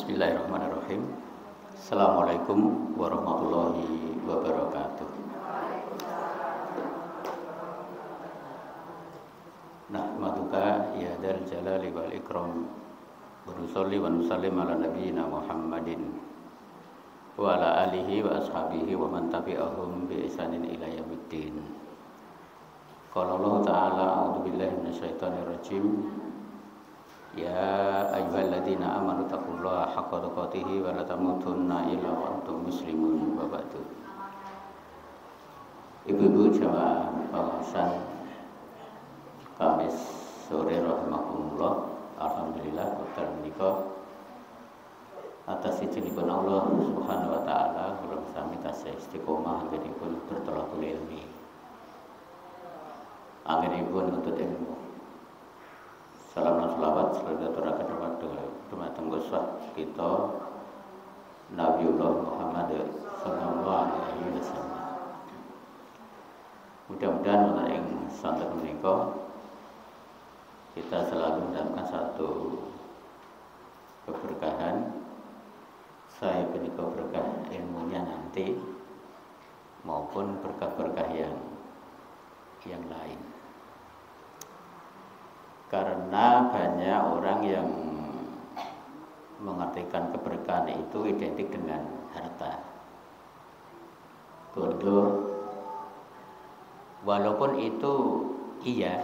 Bismillahirrahmanirrahim. Assalamualaikum warahmatullahi wabarakatuh. Nahmaduka ya dzal jalali wal ikram wa nusalli wa nusallim ala nabiyyina Muhammadin wa ala alihi wa ashabihi wa man tabi'ahum bi ihsanin ila yaumiddin. Qala Allah ta'ala a'udzu billahi minasyaitonir rajim. Ya ayyuhalladzina amanu taqullaha haqqa tuqatih wa la tamutunna illa wa antum muslimun wa ba'du. Ibu-ibu jamaah pengawasan Kamis sore rahimakumullah. Alhamdulillah dokter menika atas izinipun Allah Subhanahu wa taala kula sami tasih istiqomah anggenipun bertolakul ilmi. Anggenipun nuntut ilmu. Salam dan selawat selalu aturaken dumateng uswah kita Nabiullah Muhammad sallallahu alaihi wasallam. Mudah-mudahan wonten ing santen menika kita selalu mendapatkan satu keberkahan. Saya menika berkah ilmunya nanti maupun berkah-berkah yang lain. Karena banyak orang yang mengartikan keberkahan itu identik dengan harta. Tentu walaupun itu iya,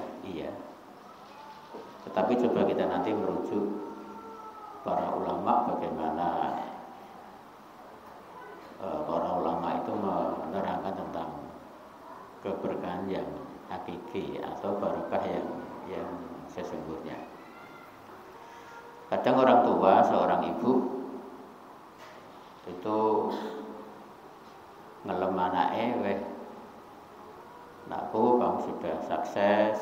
tetapi coba kita nanti merujuk para ulama bagaimana para ulama itu menerangkan tentang keberkahan yang hakiki atau barokah yang sesungguhnya. Kadang orang tua, seorang ibu itu ngelem anake, nakku kamu sudah sukses,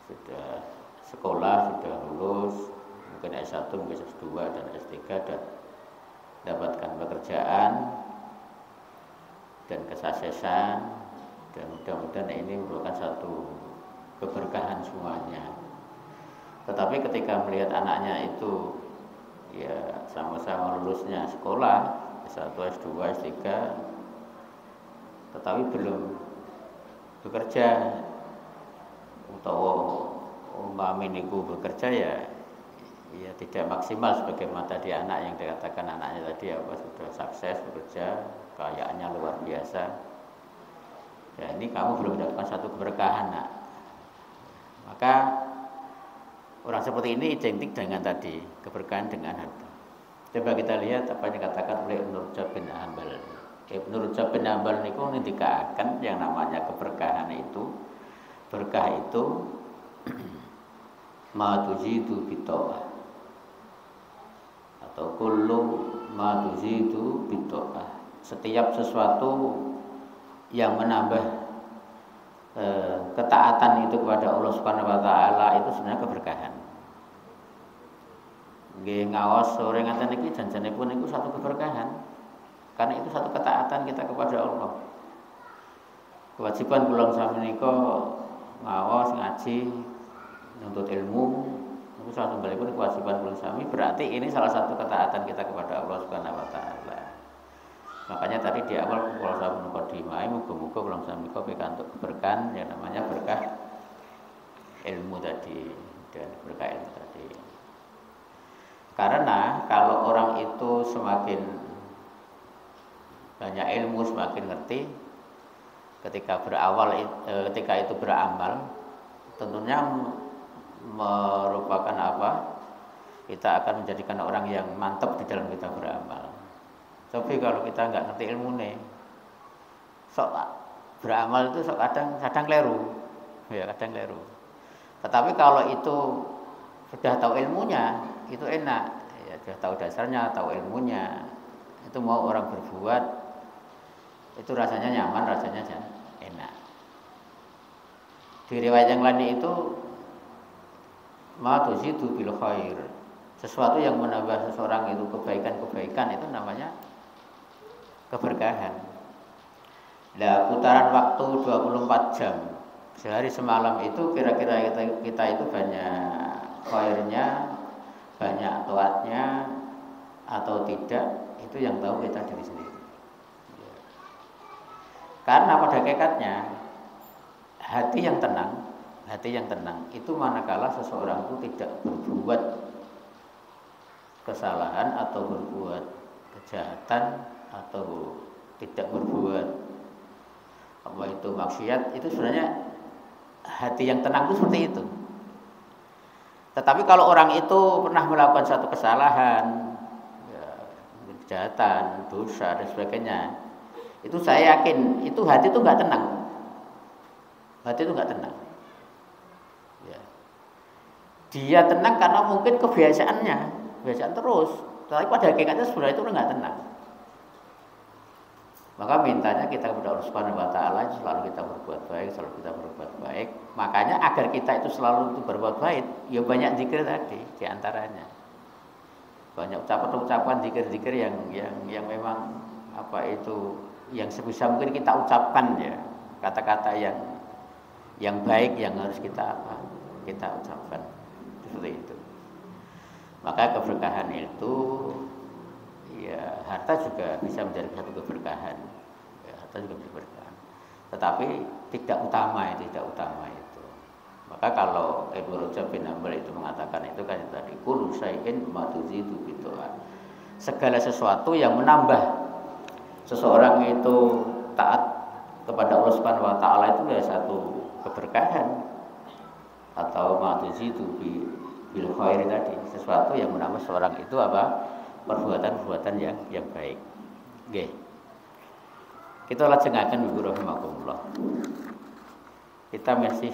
sudah sekolah, sudah lulus, mungkin S1, mungkin S2 dan S3 dan dapatkan pekerjaan dan kesuksesan, dan mudah-mudahan ini merupakan satu keberkahan semuanya. Tetapi ketika melihat anaknya itu ya sama-sama lulusnya sekolah S1, S2, S3 tetapi belum bekerja atau umpami niku bekerja ya tidak maksimal sebagaimana tadi anak yang dikatakan anaknya tadi apa sudah sukses bekerja, kayaannya luar biasa. Ya ini kamu belum mendapatkan satu keberkahan, nak. Maka orang seperti ini identik dengan tadi keberkahan dengan harta. Coba kita lihat apa yang dikatakan oleh Ibnu Rajab bin Hambal. Ibnu Rajab bin Hambal niku ngendikaken yang namanya keberkahan itu, berkah itu ma tuzidu bita'ah atau kullu ma tuzidu bita'ah. Setiap sesuatu yang menambah ketaatan itu kepada Allah Subhanahu wa taala itu sebenarnya keberkahan. Nggih ngaos sore ngaten iki janjenipun niku satu keberkahan. Karena itu satu ketaatan kita kepada Allah. Kewajiban kula sami menika ngaos ngaji nuntut ilmu itu salah satu kewajiban kula sami, berarti ini salah satu ketaatan kita kepada Allah Subhanahu wa taala. Makanya tadi di awal kalau saya mukadimah, muga-muga kalau saya menika pikantuk keberkahan yang namanya berkah ilmu tadi dan berkah ilmu tadi. Karena kalau orang itu semakin banyak ilmu, semakin ngerti, ketika itu beramal, tentunya merupakan apa? Kita akan menjadikan orang yang mantap di dalam kita beramal. Tapi kalau kita nggak ngerti ilmu nih, sok beramal itu sok kadang keliru, ya kadang keliru. Tetapi kalau itu sudah tahu ilmunya, itu enak, ya sudah tahu dasarnya, tahu ilmunya, itu mau orang berbuat, itu rasanya nyaman, rasanya enak. Di riwayat yang lain itu ma tuzidu bil khair, sesuatu yang menambah seseorang itu kebaikan itu namanya keberkahan. Nah, putaran waktu 24 jam sehari semalam itu kira-kira kita itu banyak khairnya banyak taatnya atau tidak, itu yang tahu kita diri sendiri. Karena pada hakikatnya hati yang tenang itu manakala seseorang itu tidak berbuat kesalahan atau berbuat kejahatan atau tidak berbuat apa itu maksiat, itu sebenarnya hati yang tenang itu seperti itu. Tetapi kalau orang itu pernah melakukan satu kesalahan, ya, kejahatan, dosa dan sebagainya, itu saya yakin itu hati itu nggak tenang. Hati itu nggak tenang. Ya. Dia tenang karena mungkin kebiasaan terus. Tapi pada hakikatnya sebenarnya itu nggak tenang. Maka mintanya kita kepada Allah Subhanahu wa taala selalu kita berbuat baik. Makanya agar kita itu selalu itu berbuat baik, ya banyak zikir tadi di antaranya. Banyak ucapan-ucapan zikir-zikir yang memang apa itu yang sebisa mungkin kita ucapkan ya. Kata-kata yang baik yang harus kita ucapkan. Seperti itu. Maka keberkahan itu ya harta juga bisa menjadi satu keberkahan. Ya, harta juga bisa berkahan. Tetapi tidak utama itu. Maka kalau Ibnu Rajab bin Hanbal itu mengatakan itu kan tadi kullu syai'in ma tuzidu bito'at. Segala sesuatu yang menambah seseorang itu taat kepada Allah Subhanahu wa taala itu adalah satu keberkahan atau ma tuzidu bil khairi tadi, sesuatu yang menambah seorang itu apa? Perbuatan yang baik. Nggih. Kita lajengaken Ibu rahimakumullah. Kita masih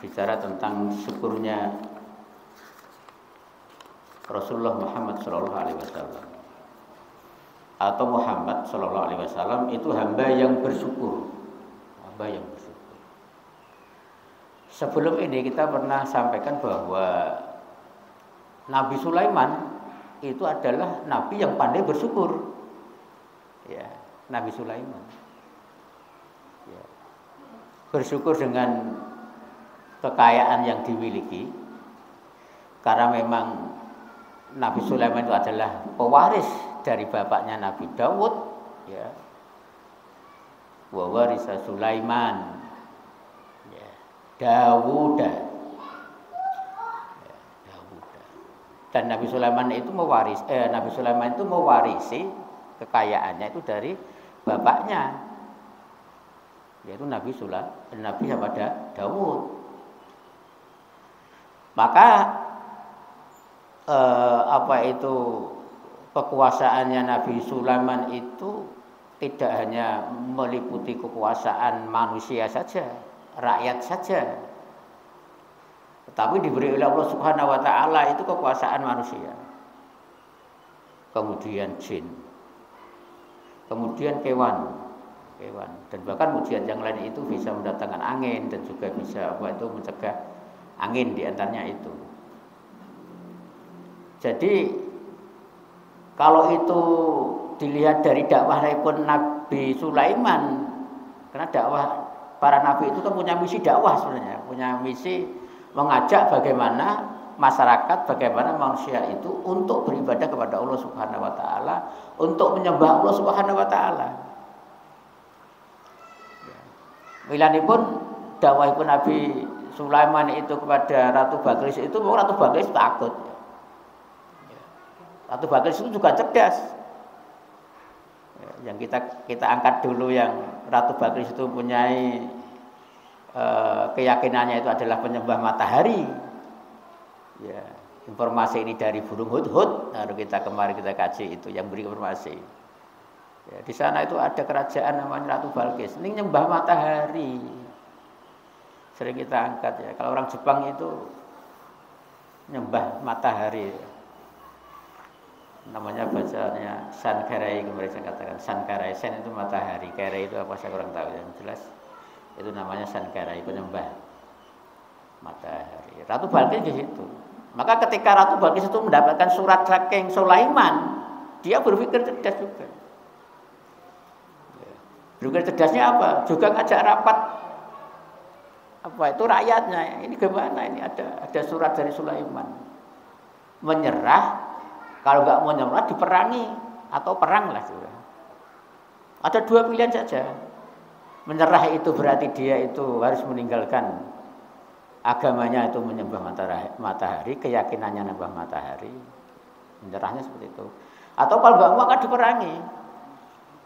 bicara tentang syukurnya Rasulullah Muhammad sallallahu alaihi wasallam. Atau Muhammad sallallahu alaihi wasallam itu hamba yang bersyukur. Hamba yang bersyukur. Sebelum ini kita pernah sampaikan bahwa Nabi Sulaiman itu adalah nabi yang pandai bersyukur. Ya, Nabi Sulaiman. Ya. Bersyukur dengan kekayaan yang dimiliki. Karena memang Nabi Sulaiman itu adalah pewaris dari bapaknya Nabi Daud, ya. Wa warisa Sulaiman. Ya. Dawuda. Dan Nabi Sulaiman itu mewarisi kekayaannya itu dari bapaknya, yaitu Nabi Daud. Maka kekuasaannya Nabi Sulaiman itu tidak hanya meliputi kekuasaan manusia saja, rakyat saja. Tapi diberi oleh Allah Subhanahu wa taala itu kekuasaan manusia. Kemudian jin. Kemudian kewan. Dan bahkan mujizat yang lain itu bisa mendatangkan angin dan juga bisa mencegah angin di antaranya itu. Jadi kalau itu dilihat dari dakwah pun Nabi Sulaiman, karena dakwah para nabi itu kan punya misi dakwah sebenarnya, punya misi mengajak bagaimana masyarakat, bagaimana manusia itu untuk beribadah kepada Allah Subhanahu wa taala, untuk menyembah Allah Subhanahu wa taala. Milanipun dakwahipun Nabi Sulaiman itu kepada Ratu Balqis itu, Ratu Balqis takut. Ratu Balqis itu juga cerdas. Yang kita angkat dulu yang Ratu Balqis itu mempunyai keyakinannya itu adalah penyembah matahari. Ya, informasi ini dari burung hudhud. Lalu kemarin kita kaji itu yang beri informasi. Ya, di sana itu ada kerajaan namanya Ratu Balqis. Ini nyembah matahari. Sering kita angkat ya. Kalau orang Jepang itu nyembah matahari. Namanya bacanya Sankarai, kemarin saya katakan Sankarai. Sen itu matahari, Karai itu apa saya kurang tahu. Yang jelas itu namanya Sankarai, penyembah matahari. Ratu Balqis di situ. Maka ketika Ratu Balqis itu mendapatkan surat saking Sulaiman, dia berpikir cerdas juga. Berpikir cerdasnya apa? Juga ngajak rapat rakyatnya. Ini gimana? Ini ada surat dari Sulaiman. menyerah, kalau nggak mau menyerah diperangi atau perang lah. Ada dua pilihan saja. Menyerah itu berarti dia itu harus meninggalkan agamanya itu menyembah matahari, keyakinannya menyembah matahari. Menyerahnya seperti itu. Atau kalau nggak mau akan diperangi.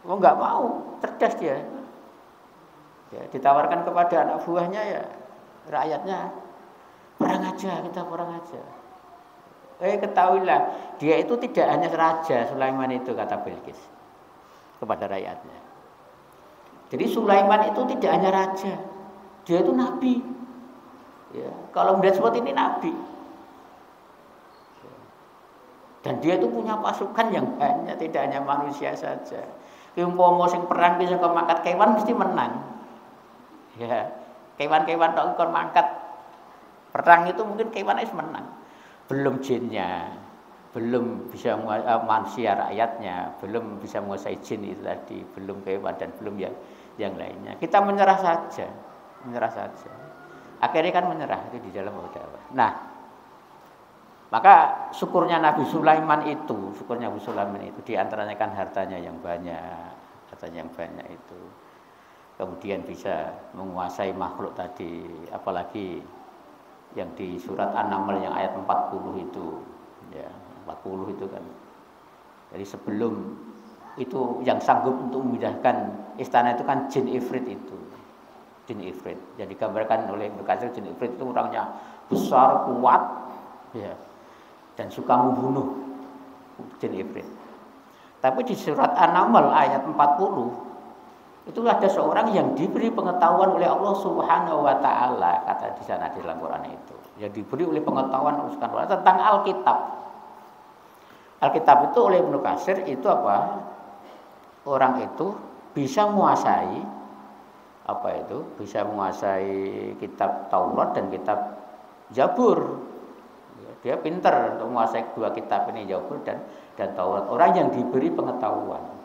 Mau nggak mau, cerdas dia. Ya, ditawarkan kepada anak buahnya ya, rakyatnya, perang aja, kita perang aja. Ketahuilah, dia itu tidak hanya raja Sulaiman itu, kata Bilqis kepada rakyatnya. Jadi Sulaiman itu tidak hanya raja, dia itu nabi. Ya, kalau melihat seperti ini nabi. Dan dia itu punya pasukan yang banyak, tidak hanya manusia saja. Umpama sing perang bisa mangkat kewan mesti menang. Ya, kewan-kewan tok kon mangkat perang itu mungkin kewan wis menang. Belum jinnya, belum bisa manusia rakyatnya, belum bisa menguasai jin itu tadi, belum kewan dan belum yang lainnya. Kita menyerah saja. Akhirnya kan menyerah itu di dalam dakwah. Nah, maka syukurnya Nabi Sulaiman itu diantaranya kan hartanya yang banyak itu. Kemudian bisa menguasai makhluk tadi, apalagi yang di surat An-Naml yang ayat 40 itu. Ya, 40 itu kan. Jadi sebelum itu yang sanggup untuk memindahkan istana itu kan jin ifrit itu. Jin ifrit. Jadi digambarkan oleh Ibnu Katsir, jin ifrit itu orangnya besar, kuat, ya, dan suka membunuh, jin ifrit. Tapi di surat An-Naml ayat 40 itu ada seorang yang diberi pengetahuan oleh Allah Subhanahu wa taala, kata di sana di dalam Quran itu. Yang diberi oleh pengetahuan Allah Subhanahu wa taala tentang Alkitab. Alkitab itu oleh Ibnu Katsir itu apa? Orang itu bisa menguasai apa itu? Bisa menguasai kitab Taurat dan kitab Zabur. Dia pintar untuk menguasai dua kitab ini, Zabur dan Taurat. Orang yang diberi pengetahuan.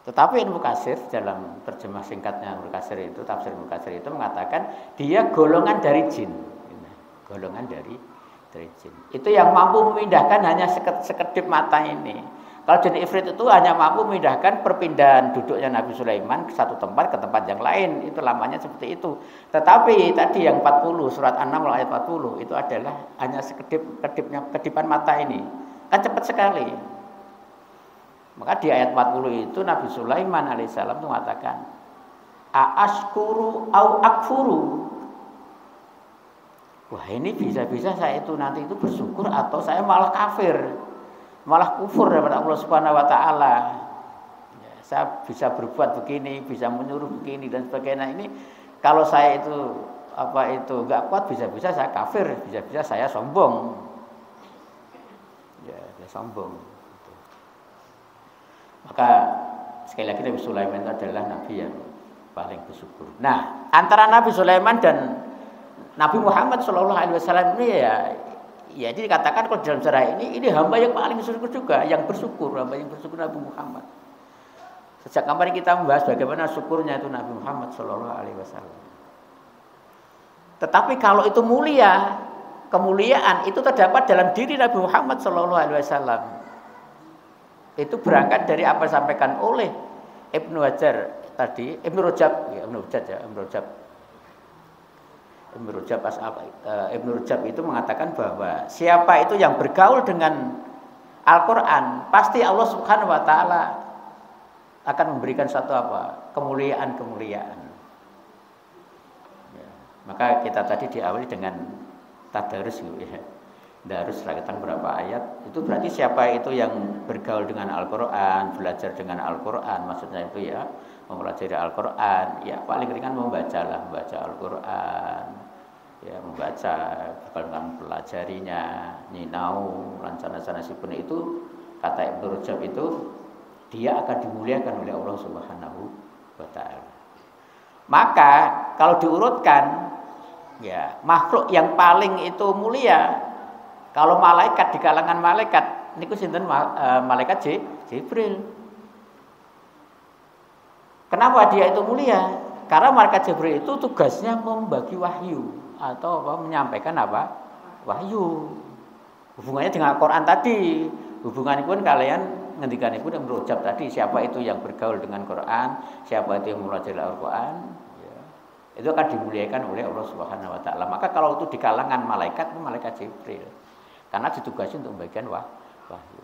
Tetapi Ibnu Katsir dalam terjemah singkatnya Ibnu Katsir itu, tafsir Ibnu Katsir itu mengatakan dia golongan dari jin. Golongan dari jin. Itu yang mampu memindahkan hanya sekedip mata ini. Kalau jin ifrit itu hanya mampu memindahkan perpindahan duduknya Nabi Sulaiman ke satu tempat ke tempat yang lain. Itu lamanya seperti itu. Tetapi tadi yang 40 surat An-Naml ayat 40 itu adalah hanya kedipan mata ini. Kan cepat sekali. Maka di ayat 40 itu Nabi Sulaiman alaihissalam mengatakan, "A'askuru au akfuru." Wah, ini bisa-bisa saya itu nanti itu bersyukur atau saya malah kafir, malah kufur kepada Allah Subhanahu wa taala. Ya, saya bisa berbuat begini, bisa menyuruh begini dan sebagainya. Ini kalau saya itu enggak kuat, bisa-bisa saya kafir, bisa-bisa saya sombong. Ya, saya sombong. Maka sekali lagi Nabi Sulaiman itu adalah nabi yang paling bersyukur. Nah, antara Nabi Sulaiman dan Nabi Muhammad SAW ini ya dikatakan kalau dalam sejarah ini hamba yang paling bersyukur juga, yang bersyukur, hamba yang bersyukur Nabi Muhammad. Sejak kemarin kita membahas bagaimana syukurnya itu Nabi Muhammad SAW. Tetapi kalau itu mulia, kemuliaan itu terdapat dalam diri Nabi Muhammad SAW. Itu berangkat dari apa yang disampaikan oleh Ibnu Hajar tadi, Ibnu Rajab itu mengatakan bahwa siapa itu yang bergaul dengan Al-Quran, pasti Allah Subhanahu wa taala akan memberikan satu kemuliaan. Ya, maka kita tadi diawali dengan tadarus ya. Darus tentang berapa ayat. Itu berarti siapa itu yang bergaul dengan Al-Quran, belajar dengan Al-Quran, maksudnya itu ya mempelajari Al-Quran, ya paling ringan membaca Al-Quran, ya membaca, bukan pelajarinya, nyinau, lancana sipun itu, kata Ibnu Rajab itu dia akan dimuliakan oleh Allah Subhanahu wa taala. Maka kalau diurutkan ya makhluk yang paling itu mulia, kalau malaikat di kalangan malaikat niku sinten malaikat Jibril. Kenapa dia itu mulia? Karena malaikat Jibril itu tugasnya membagi wahyu atau menyampaikan wahyu. Hubungannya dengan Al-Qur'an tadi. Hubunganipun kalian ngendikanipun yang merujab tadi, siapa itu yang bergaul dengan Quran, siapa itu yang mempelajari Al-Qur'an, ya. Itu akan dimuliakan oleh Allah Subhanahu wa taala. Maka kalau itu di kalangan malaikat, itu malaikat Jibril. Karena ditugasi untuk membagikan wahyu.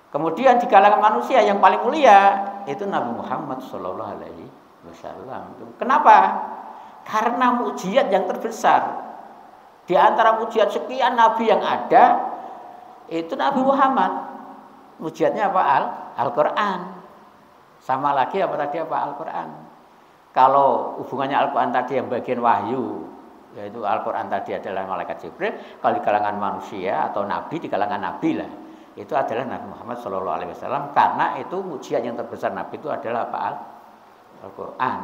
Kemudian di kalangan manusia yang paling mulia itu Nabi Muhammad sallallahu alaihi wasallam. Kenapa? Karena mukjizat yang terbesar. Di antara mukjizat sekian nabi yang ada, itu Nabi Muhammad. Mukjizatnya apa? Al-Qur'an. Sama lagi apa tadi apa? Al-Qur'an. Kalau hubungannya Al-Qur'an tadi yang bagian wahyu, yaitu Al-Qur'an tadi adalah malaikat Jibril, kalau di kalangan manusia atau nabi, di kalangan nabi lah, itu adalah Nabi Muhammad sallallahu alaihi wasallam, karena itu mukjizat yang terbesar nabi itu adalah apa? Al-Qur'an.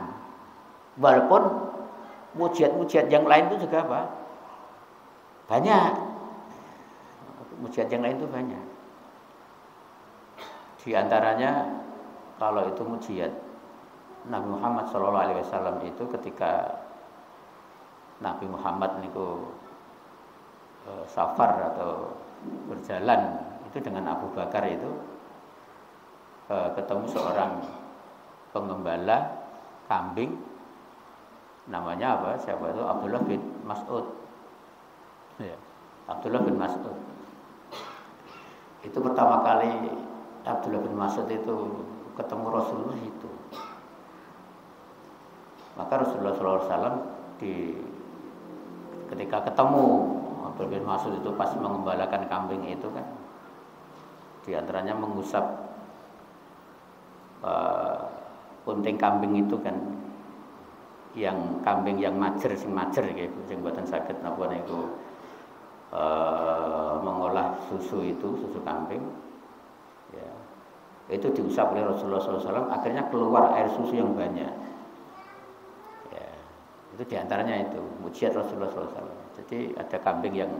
Walaupun mukjizat-mukjizat yang lain itu juga apa? Banyak. Mukjizat yang lain itu banyak. Di antaranya kalau itu mukjizat Nabi Muhammad sallallahu alaihi wasallam itu ketika Nabi Muhammad niku safar atau berjalan itu dengan Abu Bakar itu ketemu seorang pengembala kambing, namanya apa? Siapa itu? Abdullah bin Mas'ud. Ya, Abdullah bin Mas'ud. Itu pertama kali Abdullah bin Mas'ud itu ketemu Rasulullah itu. Maka Rasulullah SAW ketika ketemu Abdullah bin Mas'ud itu pas mengembalakan kambing itu kan, di antaranya mengusap punting kambing itu kan, yang kambing yang majer sing gitu, sing mboten saged napa niku mengolah susu kambing. Ya. Itu diusap oleh Rasulullah SAW, akhirnya keluar air susu yang banyak. Ya. Itu diantaranya itu mukjizat Rasulullah SAW. Jadi ada kambing yang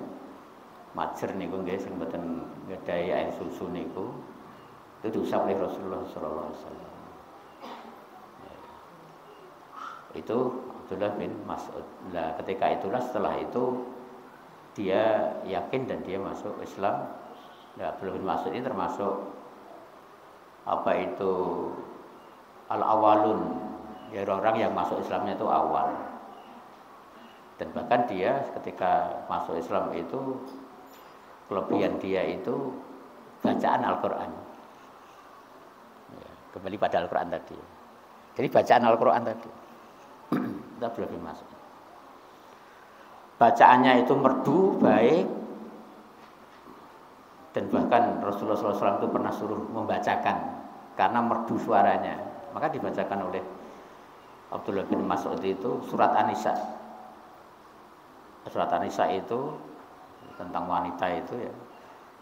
majer niku nggih sing mboten nggadhahi air susu niku, itu diusap oleh Rasulullah SAW. Ya. Itu Abdullah bin Mas'ud. Nah, ketika itulah setelah itu dia yakin dan dia masuk Islam. Nah, Abdullah bin Mas'ud ini termasuk apa itu al-awalun, ya, orang yang masuk Islamnya itu awal. Dan bahkan dia ketika masuk Islam itu kelebihan dia itu bacaan Al-Qur'an. Ya, kembali pada Al-Qur'an tadi. Jadi bacaan Al-Qur'an tadi. Itu Abdullah bin Mas'ud. Bacaannya itu merdu, baik, dan bahkan Rasulullah SAW itu pernah suruh membacakan karena merdu suaranya. Maka dibacakan oleh Abdullah bin Mas'ud itu surat An-Nisa. Surat An-Nisa itu tentang wanita itu ya,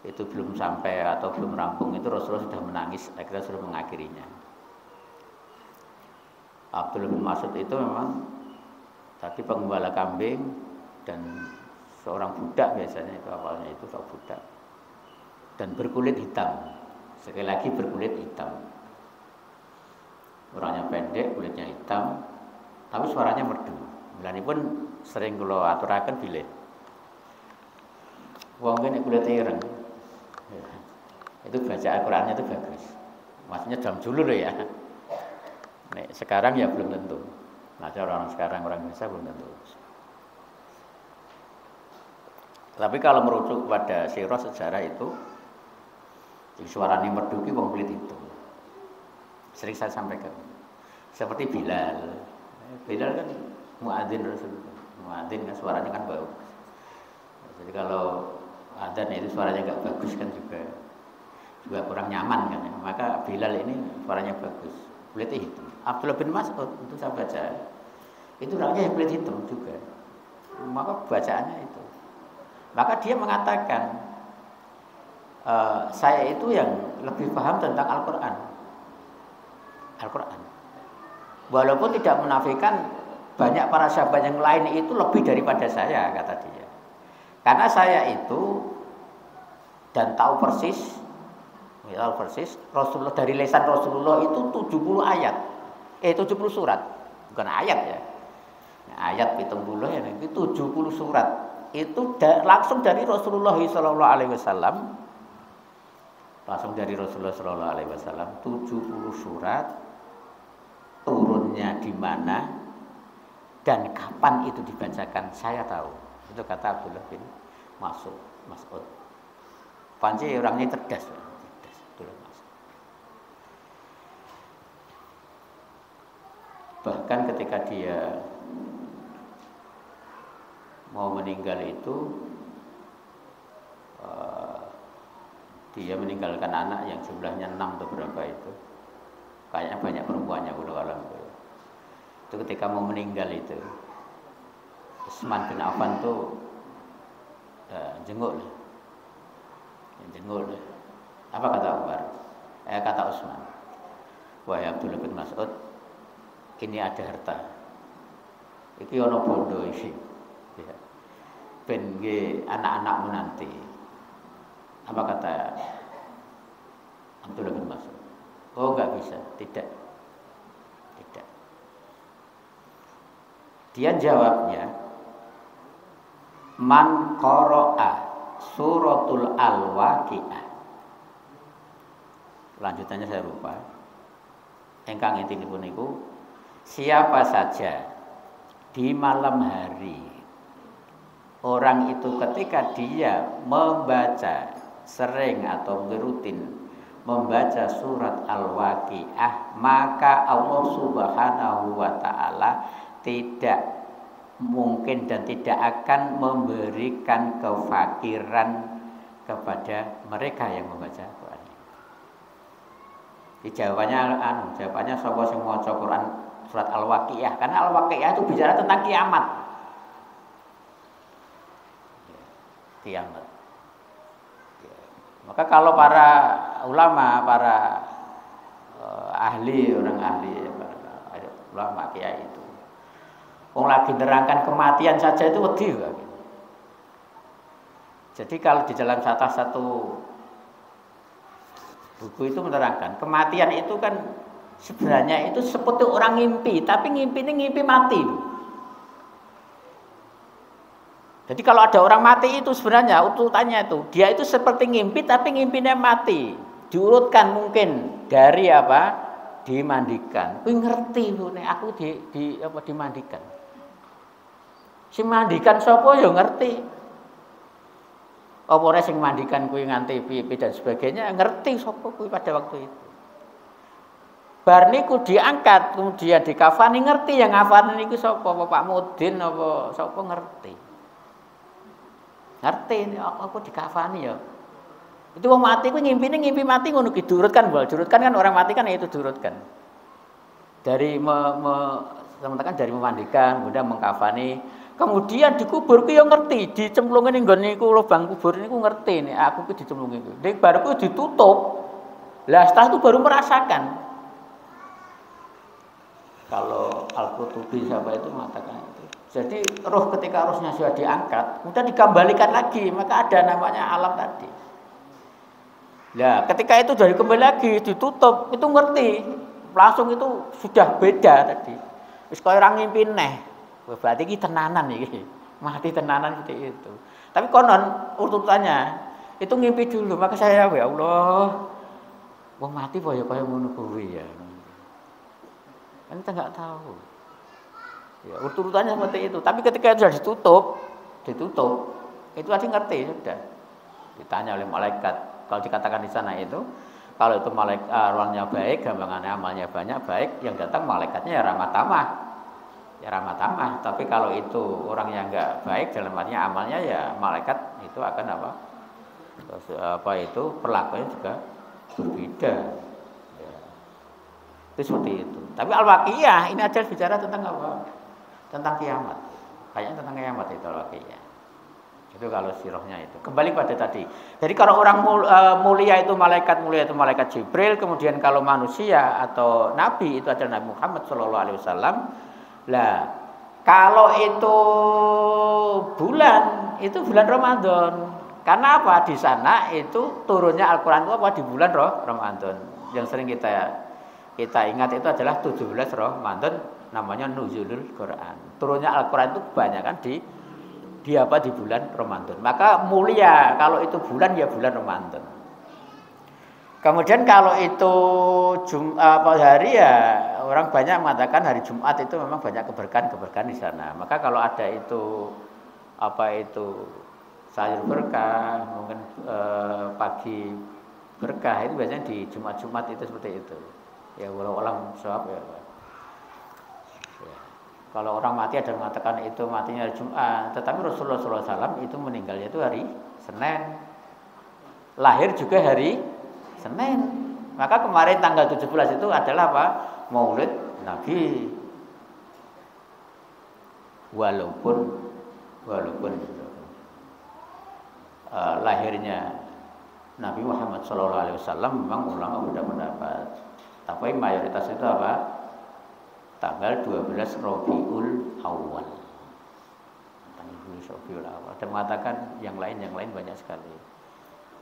itu belum sampai atau belum rampung itu Rasulullah sudah menangis, akhirnya suruh mengakhirinya. Abdullah bin Mas'ud itu memang tadi pengembala kambing dan seorang budak, biasanya itu awalnya itu seorang budak dan berkulit hitam. Sekali lagi berkulit hitam. Orangnya pendek, kulitnya hitam, tapi suaranya merdu. Mulanipun sering kula aturaken bilih. Wong kene kulite ireng. Ya. Itu baca Al-Qur'annya itu bagus. Maksudnya jam dulu loh ya. Nek sekarang ya belum tentu. Nah, orang sekarang orang Indonesia belum tentu. Tapi kalau merujuk pada sirah sejarah itu, suaranya merdu ki wong kulit itu. Sering saya sampaikan. Seperti Bilal. Bilal kan muadzin Rasulullah. Muadzin kan suaranya kan bagus. Jadi kalau adzan itu suaranya enggak bagus kan juga kurang nyaman kan ya. Maka Bilal ini suaranya bagus. Kulitnya hitam. Abdullah bin Mas'ud itu saya baca. Itu orangnya yang kulit hitam juga. Maka bacaannya itu. Maka dia mengatakan, saya itu yang lebih paham tentang Al-Qur'an. Al-Qur'an. Walaupun tidak menafikan banyak para sahabat yang lain itu lebih daripada saya, kata dia. Karena saya itu dan tahu persis Rasulullah, dari lisan Rasulullah itu 70 ayat. 70 surat. Bukan ayat ya. Ayat 70 ya, itu 70 surat. itu langsung dari Rasulullah sallallahu alaihi wasallam. Langsung dari Rasulullah sallallahu alaihi wasallam 70 surat, turunnya di mana dan kapan itu dibacakan saya tahu. Itu kata Abdullah bin Mas'ud. Panji orangnya cerdas. Bahkan ketika dia mau meninggal itu, dia meninggalkan anak yang jumlahnya 6 atau berapa itu. Kayaknya banyak perempuannya wallahu alam. Itu ketika mau meninggal itu, Utsman bin Affan tuh jenguk. Apa kata Umar? Kata Utsman, wahai Abdullah bin Mas'ud, ini ada harta. Iki ono bondo iki. Ya. Ben nggih anak-anakmu nanti. Apa kata Abdullah bin Mas'ud? Oh, enggak bisa, tidak. Dia jawabnya, man qara'a suratul al-waqi'ah. Lanjutannya saya lupa. Engkang intinipun niku, siapa saja di malam hari orang itu ketika dia membaca sering atau rutin membaca surat Al-Waqiah, maka Allah Subhanahu wa taala tidak mungkin dan tidak akan memberikan kefakiran kepada mereka yang membaca Quran. Jawabannya sapa sing maca Quran surat Al-Waqiah, karena Al-Waqiah itu bicara tentang kiamat. Maka kalau para ulama, para orang ahli, ulama kiai itu, lagi nerangkan kematian saja itu wedi. Jadi kalau di dalam salah satu buku itu menerangkan kematian itu kan sebenarnya itu seperti orang ngimpi, tapi ngimpi ini ngimpi mati. Jadi kalau ada orang mati itu sebenarnya ututannya itu, dia itu seperti ngimpi tapi ngimpinya mati. Diurutkan mungkin dari apa? Dimandikan. Kuwi ngerti Bu nek aku dimandikan. Sing mandikan sapa ya ngerti. Apa ora sing mandikan kuwi nganti piye dan sebagainya ngerti sapa kuwi pada waktu itu. Bar niku diangkat kemudian dikafani ngerti yang ngafani niku sapa? Pak Mudin apa sapa ngerti. Ngerti aku dikafani ya. Itu wong mati ku ngimpi mati ngono ki durutkan kan orang mati kan itu durutkan. Dari sementara dari memandikan, kemudian mengkafani, kemudian dikubur ku yo ngerti, dicemplungin ning nggon niku lubang kubur niku ngerti nek aku ku dicemplungin iku. Nek baru ku ditutup. Lah setelah itu baru merasakan. Kalau Al-Qutubi siapa itu mengatakan itu. Jadi roh ketika rohnya sudah diangkat, kemudian dikembalikan lagi, maka ada namanya alam tadi. Nah, ketika itu sudah kembali lagi, ditutup, itu ngerti, langsung itu sudah beda tadi. Wis kaya orang ngimpi neh, berarti ini tenanan iki, mati tenanan seperti itu. Tapi konon urutannya itu ngimpi dulu, maka saya ya Allah, wong mati kaya ngono kuwi ya. Kan kita nggak tahu. Ya, urutannya seperti itu. Tapi ketika itu sudah ditutup, itu tadi ngerti sudah. Ditanya oleh malaikat. Kalau dikatakan di sana itu, kalau itu malaikat orangnya baik, gampangannya amalnya banyak baik, yang datang malaikatnya ya ramah tamah. Tapi kalau itu orang yang enggak baik, dalam artinya amalnya ya malaikat itu akan apa? Terus, itu perlakuannya juga berbeda. Ya. Itu seperti itu. Tapi Al-Waqiah ini aja bicara tentang apa? Tentang kiamat. Kayaknya tentang kiamat itu Al-Waqiah. Itu kalau sirahnya itu. Kembali pada tadi. Jadi kalau orang mulia itu malaikat Jibril, kemudian kalau manusia atau nabi itu adalah Nabi Muhammad SAW. Lah, kalau itu bulan Ramadan. Karena apa? Di sana itu turunnya Al-Qur'an itu apa? Di bulan Ramadan. Yang sering kita ingat itu adalah 17 Ramadan, namanya Nuzulul Quran. Turunnya Al-Qur'an itu kebanyakan di di apa di bulan Ramadan. Maka mulia kalau itu bulan ya bulan Ramadan. Kemudian kalau itu hari ya orang banyak mengatakan hari Jumat itu memang banyak keberkahan di sana. Maka kalau ada itu sayur berkah, mungkin pagi berkah itu biasanya di Jumat itu seperti itu. Ya walau alam sawab ya. Kalau orang mati ada mengatakan itu matinya hari Jumat, tetapi Rasulullah SAW itu meninggalnya itu hari Senin, lahir juga hari Senin. Maka kemarin tanggal 17 itu adalah apa? Maulid Nabi. Walaupun lahirnya Nabi Muhammad SAW memang ulama sudah mendapat, tapi mayoritas itu apa? Tanggal 12 Rabiul Awal. Tanggal 12 Rabiul Awal. Ada mengatakan yang lain banyak sekali.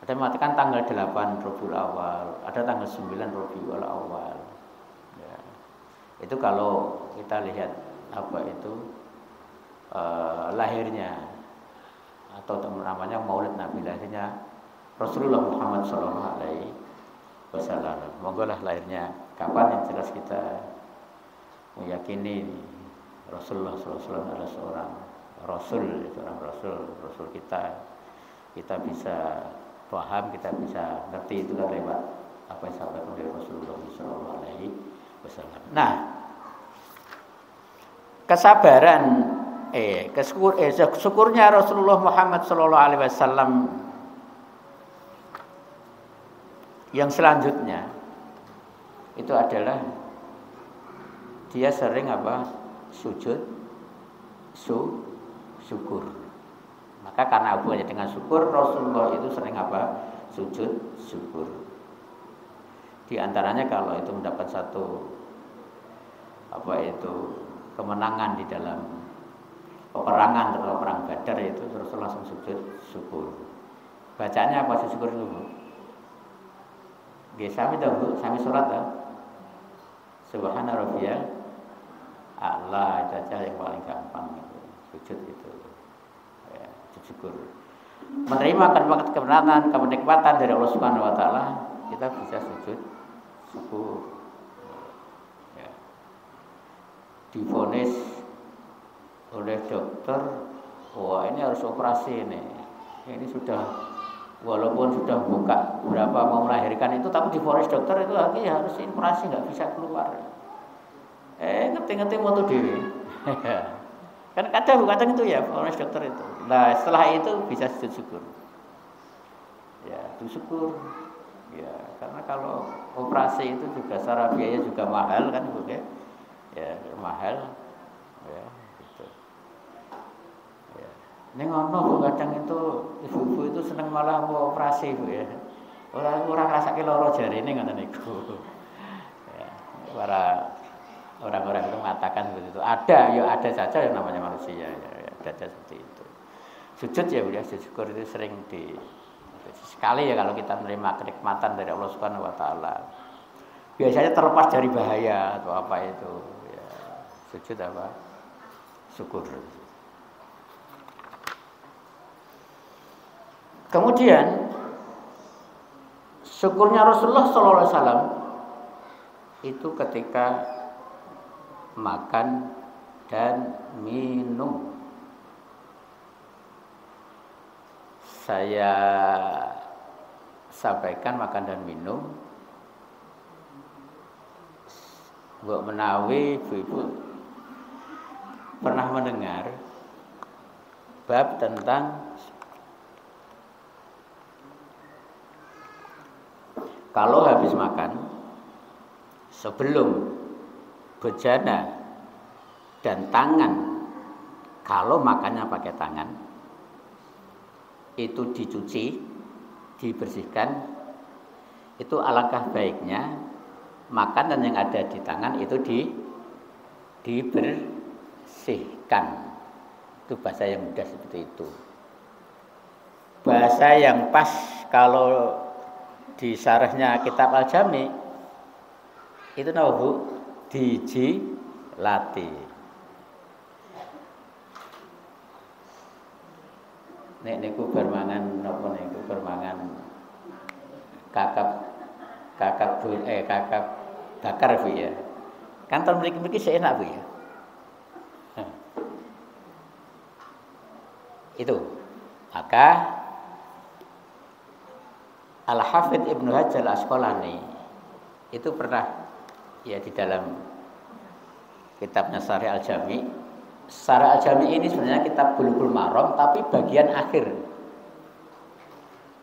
Ada mengatakan tanggal 8 Rabiul Awal, ada tanggal 9 Rabiul Awal. Ya. Itu kalau kita lihat lahirnya atau namanya Maulid Nabi, lahirnya Rasulullah Muhammad SAW. Monggo lah lahirnya kapan yang jelas kita meyakini Rasulullah SAW adalah seorang Rasul kita bisa paham, kita bisa ngerti itu kan lewat apa yang disampaikan oleh Rasulullah SAW. Nah, kesabaran syukurnya Rasulullah Muhammad SAW yang selanjutnya itu adalah dia sering sujud syukur. Maka karena hubungannya dengan syukur, Rasulullah itu sering sujud syukur. Di antaranya kalau itu mendapat satu kemenangan di dalam peperangan atau perang Badar, itu Rasulullah langsung sujud syukur. Bacanya apa sujud syukur itu, Bu? Nggih sami to, Bu, sami salat to. Subhana rabbiyal a'la, itu aja yang paling gampang itu. Sujud itu. Ya, sujud syukur. Menerima kemenangan, kenikmatan dari Allah Subhanahu wa taala, kita bisa sujud syukur. Ya. Divonis oleh dokter, wah ini harus operasi ini sudah, walaupun sudah buka berapa mau melahirkan itu, tapi divonis dokter itu lagi harus operasi, nggak bisa keluar. Ngerti mau tuh dewi. Kan kadang itu ya vonis dokter itu. Nah setelah itu bisa sujud syukur. Ya itu syukur. Ya karena kalau operasi itu juga secara biaya juga mahal kan, Bu ya. Ya mahal. Ya. Ini ngono kadang itu ibu-ibu itu seneng malah mau operasi, Bu ya. Orang rasake lara jarine ngoten niku. Ya, para orang-orang itu mengatakan seperti itu. Ada saja yang namanya manusia ya, ada seperti itu. Sujud ya, Bu ya, sujud syukur itu sering sekali ya kalau kita menerima kenikmatan dari Allah Subhanahu wa taala. Biasanya terlepas dari bahaya atau apa itu, ya. Sujud syukur. Kemudian syukurnya Rasulullah SAW itu ketika makan dan minum. Saya sampaikan makan dan minum. Mbok menawi ibu-ibu pernah mendengar bab tentang kalau habis makan, sebelum bejana dan tangan, kalau makannya pakai tangan, itu dicuci, dibersihkan, itu alangkah baiknya makanan yang ada di tangan itu dibersihkan. Itu bahasa yang mudah seperti itu. Bahasa yang pas kalau di syarahnya kitab Al-Jami itu nama, Bu, dijilati. nek niku bermangan napa niku bermangan kakap kakap bakar Bu ya. Kan ton mriki-mriki sik enak Bu ya. Itu. Maka Al-Hafidz Ibnu Hajar Al-Asqalani itu pernah ya di dalam kitabnya Syarih Al-Jami. Syarih Al-Jami ini sebenarnya kitab Bulughul Maram tapi bagian akhir.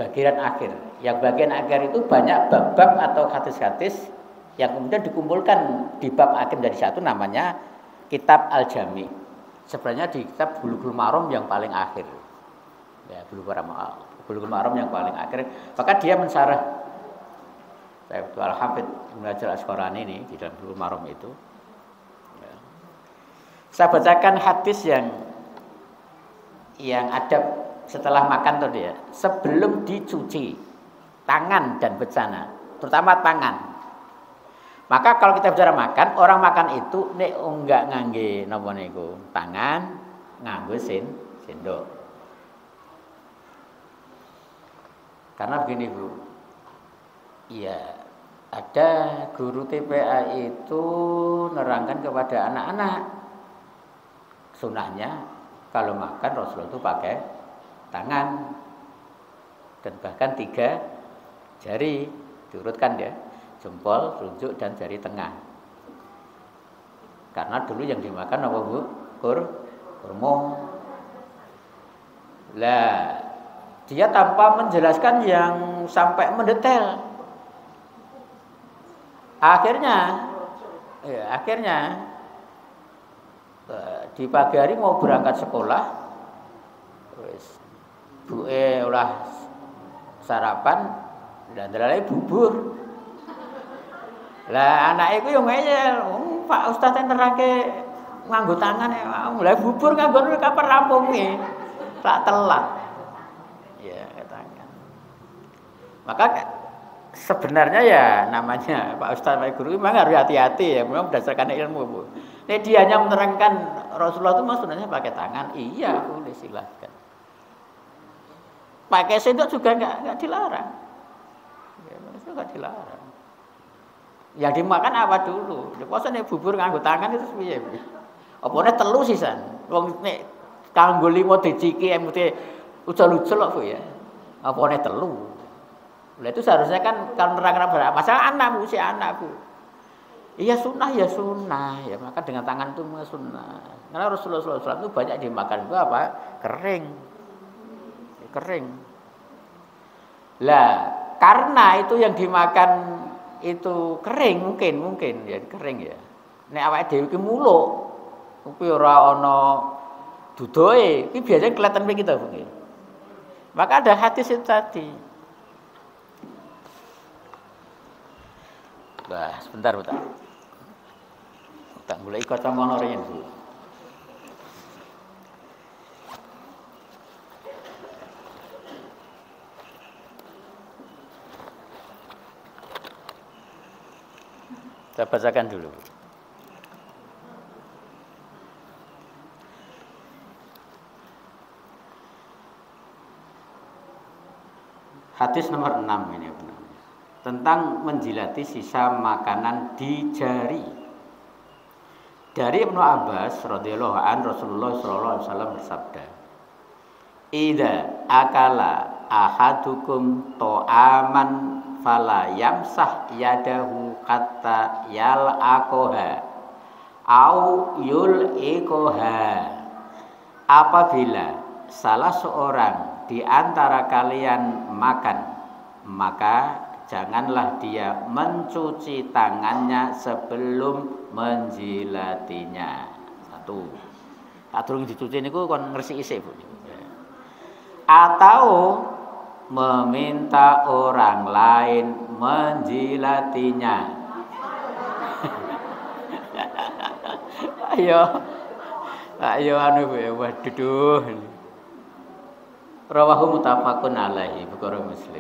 Bagian akhir. Yang bagian akhir itu banyak bab-bab atau hadis-hadis yang kemudian dikumpulkan di bab akhir dari satu namanya kitab Al-Jami. Sebenarnya di kitab Bulughul Maram yang paling akhir. Ya, Bulughul Maram yang paling akhir. Maka dia mensyarah Al-Hafidz Ibnu Hajar Al-Asqalani ini di dalam Bulughul Maram itu. Ya. Saya bacakan hadis yang ada setelah makan tadi ya, sebelum dicuci tangan dan bejana, terutama tangan. Maka kalau kita bicara makan, orang makan itu nek enggak ngangge napa niku, tangan nganggo sendok. Karena begini Bu, iya ada guru TPA itu nerangkan kepada anak-anak sunahnya kalau makan Rasulullah itu pakai tangan dan bahkan 3 jari diurutkan ya, jempol, telunjuk dan jari tengah. Karena dulu yang dimakan apa Bu? Kurma. Lah, dia tanpa menjelaskan yang sampai mendetail. Akhirnya di pagi hari mau berangkat sekolah, buke olah sarapan dan terlalu bubur. Lah anak iku yo ngeyel, Pak Ustaz nerangke nganggo tangan ya. Lah bubur nganggo kapan rampunge? Tak telat. Ya, tangan. Maka sebenarnya ya namanya Pak Ustaz Pak Guru memang harus hati-hati ya, memang berdasarkan ilmu Bu. Nek dia hanya menerangkan Rasulullah itu maksudnya pakai tangan, iya boleh silahkan. Pakai sendok juga enggak dilarang. Ya, itu enggak dilarang. Yang dimakan apa dulu? Poso nek bubur nganggo tangan itu piye? Apa nek telu sisan? Wong nek kanggo 5 diciki emute ucul-ucul kok Bu ya. Apa nek telu? Lah itu seharusnya kan kalau nerang-nerang masalah anak Bu, si anak Bu. Iya sunnah ya sunnah ya, maka dengan tangan itu sunnah. Karena Rasulullah SAW itu banyak dimakan itu apa? Kering. Lah, karena itu yang dimakan itu kering mungkin ya kering ya. Nek awake dhewe iki muluk, kuwi ora ana dudoe, iki biasanya kelihatan begitu kita mungkin. Maka ada hadis itu tadi. Bah, sebentar Bu. Tak mulai kacamata riyen Bu. Saya bacakan dulu. Hadis nomor 6 ini tentang menjilati sisa makanan di jari. Dari Ibnu Abbas radhiyallahu an Rasulullah sallallahu alaihi wasallam bersabda, "Idza akala ahadukum ta'aman fala yamsah yadahu hatta yal'aqaha au yul'iqaha." Apabila salah seorang di antara kalian makan, maka janganlah dia mencuci tangannya sebelum menjilatinya. 1. Tak durung dicuci niku kon ngresiki sik Bu. Atau meminta orang lain menjilatinya. Ayo anu Bu, waduh. Rawahu muttafaqun alaihi, Bukhari Muslim.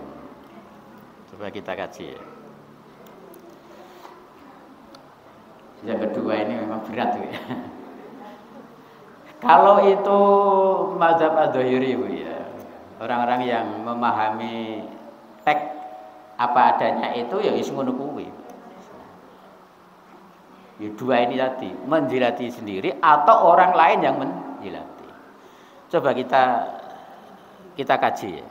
Coba kita kaji ya. Yang kedua ini memang berat Bu ya. Kalau itu mazhab Adz-Dzahiri Bu ya. Orang-orang yang memahami teks apa adanya itu ya wis ngono kuwi. Ya dua ini tadi, menjilati sendiri atau orang lain yang menjilati. Coba kita kaji ya.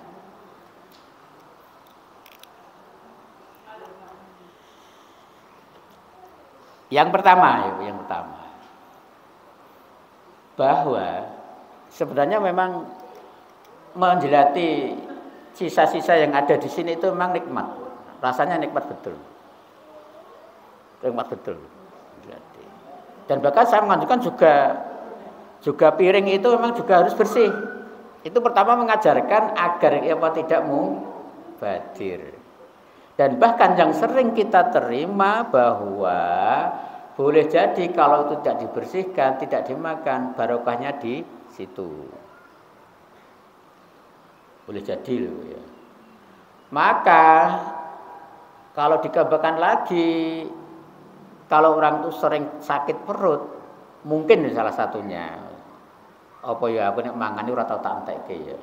Yang pertama, bahwa sebenarnya memang menjilati sisa-sisa yang ada di sini itu memang nikmat, rasanya nikmat betul, dan bahkan saya mengajukan juga piring itu memang juga harus bersih. Itu pertama mengajarkan agar tidak mubadir. Dan bahkan yang sering kita terima bahwa boleh jadi kalau itu tidak dibersihkan, tidak dimakan, barokahnya di situ. Boleh jadi loh ya. Maka kalau dikembangkan lagi, kalau orang itu sering sakit perut, mungkin salah satunya. Apa ya aku nek mangan ora tau tak entekke ya.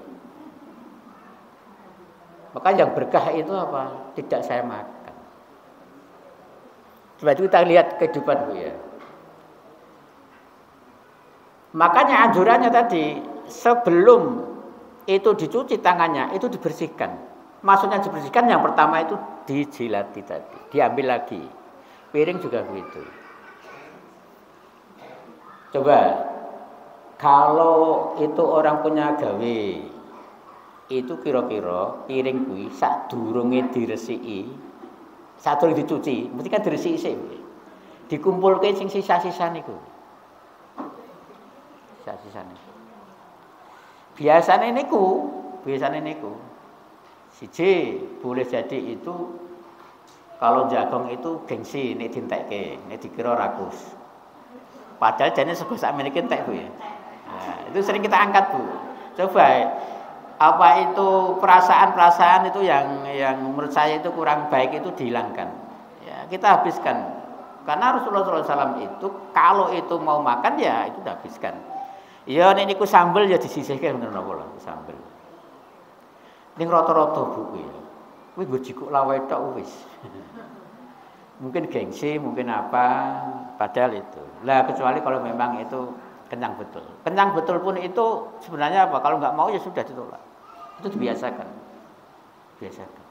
Maka yang berkah itu apa? Tidak saya makan. Coba kita lihat kehidupan Bu ya. Makanya anjurannya tadi, sebelum itu dicuci tangannya, itu dibersihkan. Maksudnya dibersihkan yang pertama itu dijilati tadi, diambil lagi. Piring juga begitu. Coba kalau itu orang punya gawe, itu kira-kira piring kuwi sadurunge diresiki, sadurunge dicuci, mesti kan diresiki sik. Dikumpulke sing sisa-sisa niku. Sisa-sisa niku. Biasane niku. Siji boleh jadi itu kalau jagung itu gengsi nek dientekke, nek dikira rakus. Padahal jane sego sak meniki entek Bu ya. Nah, itu sering kita angkat Bu. Coba apa itu perasaan-perasaan itu yang menurut saya itu kurang baik itu dihilangkan. Ya, kita habiskan. Karena Rasulullah SAW itu kalau itu mau makan ya itu dihabiskan. Ya nek niku sambel ya disisihke ngono napa lho sambel. Ning rata-rata Bu ya. Kuwi nggo jikuk lawe tok wis. Mungkin gengsi, mungkin apa, padahal itu. Lah kecuali kalau memang itu kenyang betul. Kenyang betul pun itu sebenarnya apa? Kalau nggak mau ya sudah ditolak. Itu dibiasakan. Biasakan.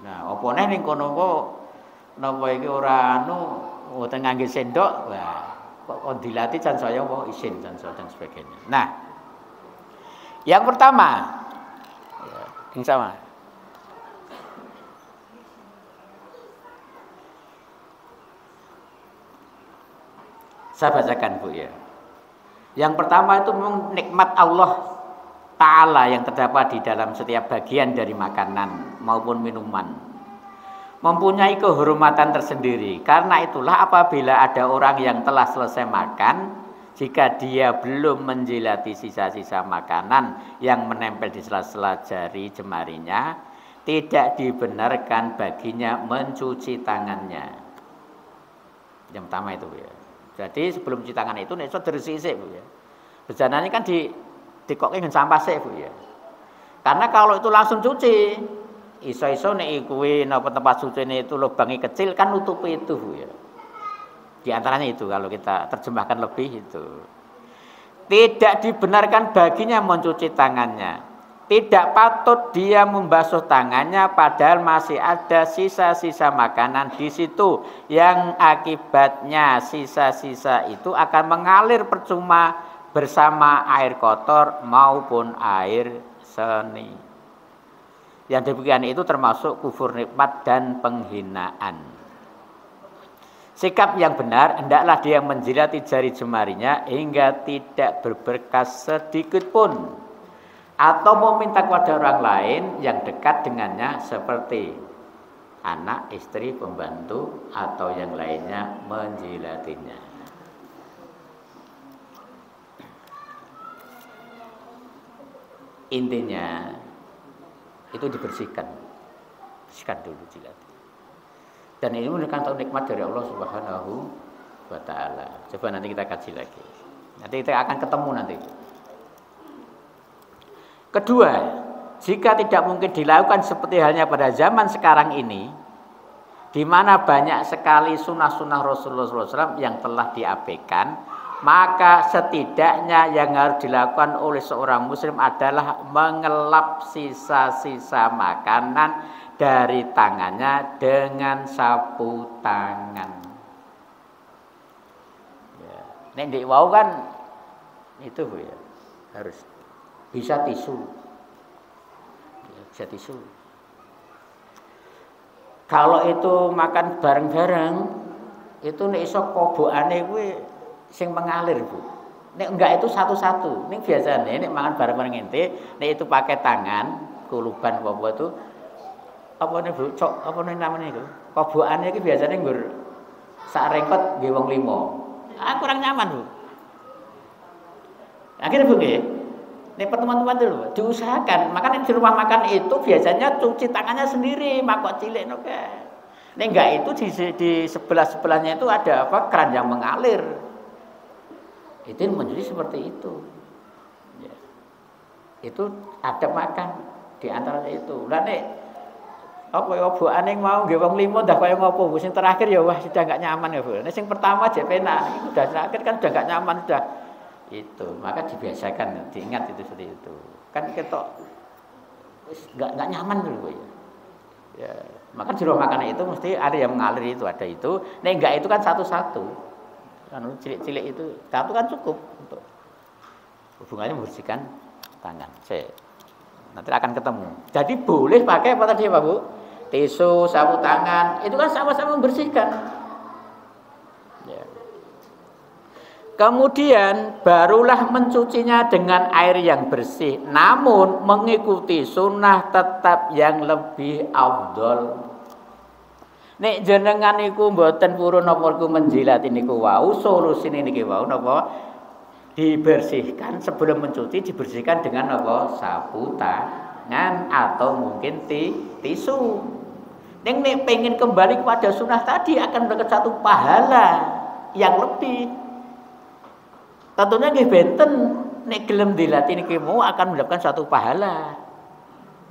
Nah, apa neh ning kono kok napa iki ora anu mboten ngangge sendok, wah kok dilatih jan saya apa isin dan sebagainya. Nah, yang pertama yang sama. Saya bacakan Bu ya. Yang pertama itu memang nikmat Allah Ta'ala yang terdapat di dalam setiap bagian dari makanan maupun minuman. Mempunyai kehormatan tersendiri. Karena itulah apabila ada orang yang telah selesai makan, jika dia belum menjilati sisa-sisa makanan yang menempel di sela-sela jari jemarinya, tidak dibenarkan baginya mencuci tangannya. Yang pertama itu ya. Jadi sebelum cuci tangan itu nek iso diresiki Bu ya. Bejanane kan dikokke ngen sampah sik Bu ya. Karena kalau itu langsung cuci, iso-iso nek kuwi napa tempat sucine itu lubangnya kecil kan nutupi itu Bu ya. Di antaranya itu kalau kita terjemahkan lebih itu. Tidak dibenarkan baginya mencuci tangannya. Tidak patut dia membasuh tangannya padahal masih ada sisa-sisa makanan di situ yang akibatnya sisa-sisa itu akan mengalir percuma bersama air kotor maupun air seni. Yang demikian itu termasuk kufur nikmat dan penghinaan. Sikap yang benar hendaklah dia menjilati jari jemarinya hingga tidak berbekas sedikit pun. Atau meminta kepada orang lain yang dekat dengannya seperti anak, istri, pembantu atau yang lainnya menjilatinya. Intinya itu dibersihkan. Bersihkan dulu jilati. Dan ini merupakan nikmat dari Allah Subhanahu wa taala. Coba nanti kita kaji lagi. Nanti kita akan ketemu nanti. Kedua, jika tidak mungkin dilakukan seperti halnya pada zaman sekarang ini, di mana banyak sekali sunnah-sunnah Rasulullah SAW yang telah diabaikan, maka setidaknya yang harus dilakukan oleh seorang muslim adalah mengelap sisa-sisa makanan dari tangannya dengan sapu tangan. Ya. Nek ndik wau kan itu Bu ya, harus bisa tisu. Ya, bisa tisu. Kalau itu makan bareng-bareng, itu nek iso kobokane kuwi sing mengalir, Bu. Nek enggak itu satu-satu. Nek biasane nek mangan bareng-bareng ente, nek itu pakai tangan, kuluban apa itu apa nih Bu? Cok, apa nih namanya itu? Kobokane iki biasane nggur sak rengkot nggih wong 5. Ah kurang nyaman, Bu. Akhirnya Bu nggih. Nek pertemuan-teman dulu diusahakan, makanya di rumah makan itu biasanya cuci tangannya sendiri, mangkok cilik no ke. Nek enggak itu di sebelah-sebelahnya itu ada apa? Keran yang mengalir. Itu menjadi seperti itu. Ya. Itu ada makan di antaranya itu. Lah nek apa ya obokane mau nggih wong 5 dah kaya ngopo, Bu. Sing terakhir ya wah sudah enggak nyaman ya, Bu. Nek sing pertama aja penak, ini udah terakhir kan udah enggak nyaman sudah. Itu maka dibiasakan, diingat itu seperti itu. Kan ketok enggak nyaman dulu ya. Ya, maka di rumah makan itu mesti ada yang mengalir itu, ada itu. Nek enggak itu kan satu-satu. Kan cilik-cilik itu satu kan cukup untuk hubungannya membersihkan tangan. Nanti akan ketemu. Jadi boleh pakai apa tadi Pak Bu? Tisu, sapu tangan, itu kan sama-sama membersihkan. Ya. Kemudian barulah mencucinya dengan air yang bersih. Namun mengikuti sunnah tetap yang lebih afdol. Nek jenengan niku mboten purun napa niku menjilat niku wau, solusine niki wau napa dibersihkan sebelum mencuci, dibersihkan dengan apa? Sapu tangan atau mungkin tisu. Nek pengen kembali kepada sunnah tadi akan mendapat satu pahala yang lebih. Tentunya nggih benten nek gelem dilatih niki mau akan mendapatkan satu pahala.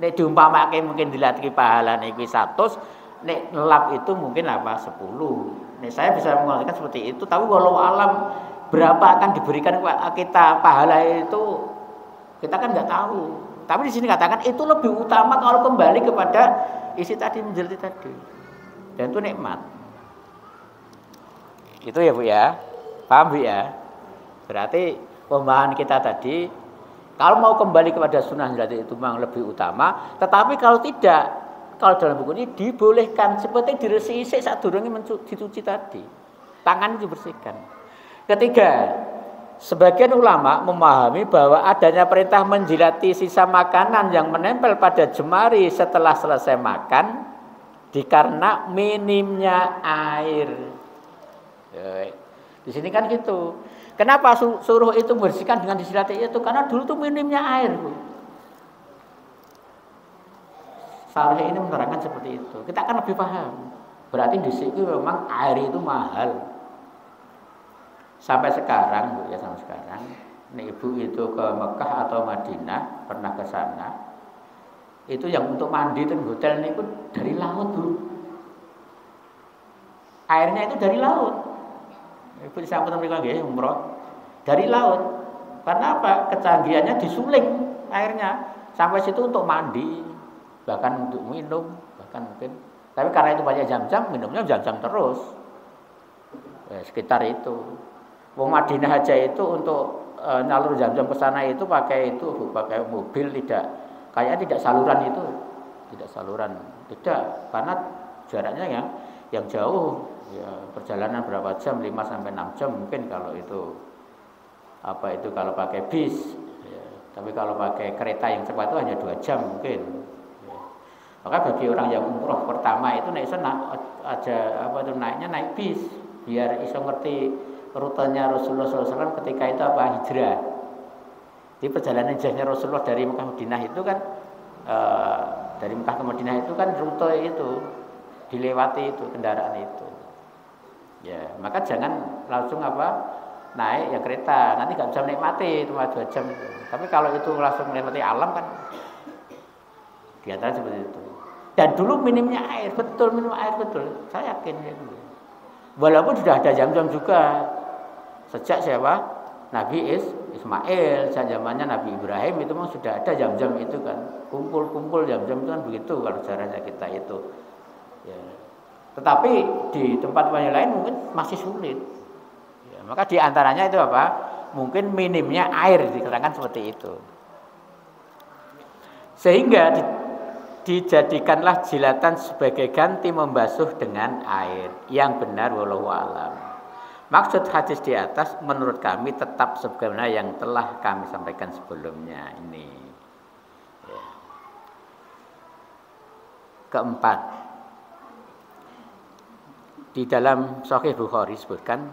Nek diumpamake mungkin dilatih pahala niki 100, nek ngelap itu mungkin apa 10. Nek saya bisa mengatakan seperti itu, tapi walau alam berapa akan diberikan kita pahala itu kita kan nggak tahu. Tapi di sini katakan itu lebih utama kalau kembali kepada isi tadi menjeliti tadi. Dan itu nikmat. Itu ya Bu ya. Paham Bu ya? Berarti pembahasan kita tadi kalau mau kembali kepada sunnah menjeliti itu memang lebih utama. Tetapi kalau tidak, kalau dalam buku ini dibolehkan seperti diresiki saat durunge dicuci tadi. Tangan dibersihkan. Ketiga, sebagian ulama memahami bahwa adanya perintah menjilati sisa makanan yang menempel pada jemari setelah selesai makan dikarena minimnya air. Di sini kan gitu. Kenapa suruh itu membersihkan dengan disilati itu? Karena dulu tuh minimnya air, Bu. Syarih ini menerangkan seperti itu. Kita akan lebih paham. Berarti di sini memang air itu mahal. Sampai sekarang, Bu, ya sampai sekarang, nih Ibu itu ke Mekah atau Madinah, pernah ke sana. Itu yang untuk mandi itu hotel itu dari laut, Bu. Airnya itu dari laut. Ibu disampaikan mereka nggih umroh dari laut. Karena apa? Kecanggihannya disuling airnya sampai situ untuk mandi, bahkan untuk minum, bahkan mungkin. Tapi karena itu banyak jam-jam, minumnya jam-jam terus. Sekitar itu. Wong Madinah aja itu untuk nyalur jam-jam ke sana itu pakai mobil tidak tidak saluran itu. Tidak saluran. Tidak, karena jaraknya yang jauh. Ya, perjalanan berapa jam? 5 sampai 6 jam mungkin kalau itu kalau pakai bis. Ya. Tapi kalau pakai kereta yang cepat itu hanya 2 jam mungkin. Ya. Maka bagi orang yang umroh pertama itu naiknya naik bis biar iso ngerti rutenya Rasulullah SAW ketika itu hijrah. Di perjalanan hijrahnya Rasulullah dari Mekah Madinah itu kan dari Mekah ke Madinah itu kan rute itu dilewati itu kendaraan itu. Ya, maka jangan langsung naik ya kereta, nanti nggak bisa menikmati cuma 2 jam itu. Tapi kalau itu langsung menikmati alam kan, di antara seperti itu. Dan dulu minimnya air, betul minum air betul, saya yakin itu. Walaupun sudah ada Zam-Zam juga sejak siapa? Nabi Ismail, zamannya Nabi Ibrahim itu memang sudah ada Zam-Zam itu kan, kumpul-kumpul Zam-Zam itu kan begitu kalau caranya kita itu. Ya. Tetapi di tempat yang lain mungkin masih sulit. Ya, maka di antaranya itu apa? Mungkin minimnya air dikatakan seperti itu. Sehingga dijadikanlah jilatan sebagai ganti membasuh dengan air. Yang benar wallahu alam. Maksud hadis di atas menurut kami tetap sebagaimana yang telah kami sampaikan sebelumnya ini. Ya. Keempat, di dalam Sahih Bukhari disebutkan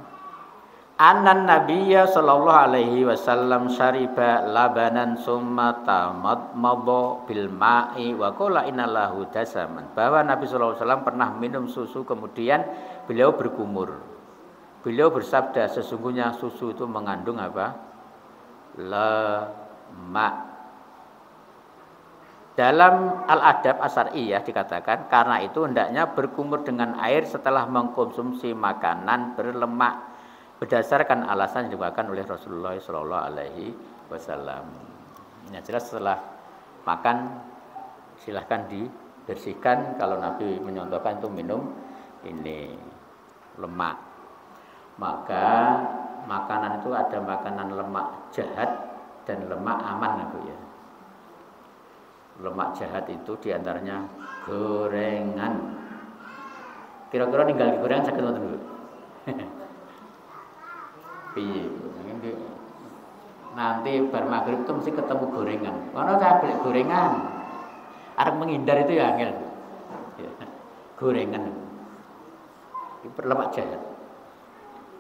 Anan Nabiyya sallallahu alaihi wasallam syariba labanan summa tamadmadha bil ma'i wa qala innalahu dasaman. Bahwa Nabi sallallahu alaihi wasallam pernah minum susu kemudian beliau berkumur. Beliau bersabda sesungguhnya susu itu mengandung apa? Lemak. Dalam Al-Adab As-Syar'iyyah dikatakan karena itu hendaknya berkumur dengan air setelah mengkonsumsi makanan berlemak. Berdasarkan alasan yang diberikan oleh Rasulullah Shallallahu Alaihi Wasallam. Yang jelas setelah makan silahkan dibersihkan. Kalau Nabi menyontohkan itu minum ini lemak. Maka makanan itu ada makanan lemak jahat dan lemak aman, Nabi ya. Lemak jahat itu diantaranya gorengan. Kira-kira tinggal gorengan sakit dulu. Piye? Nanti bar maghrib itu mesti ketemu gorengan. Kalau saya beli gorengan, arep menghindar itu ya angel. Gorengan. Itu berlemak jahat.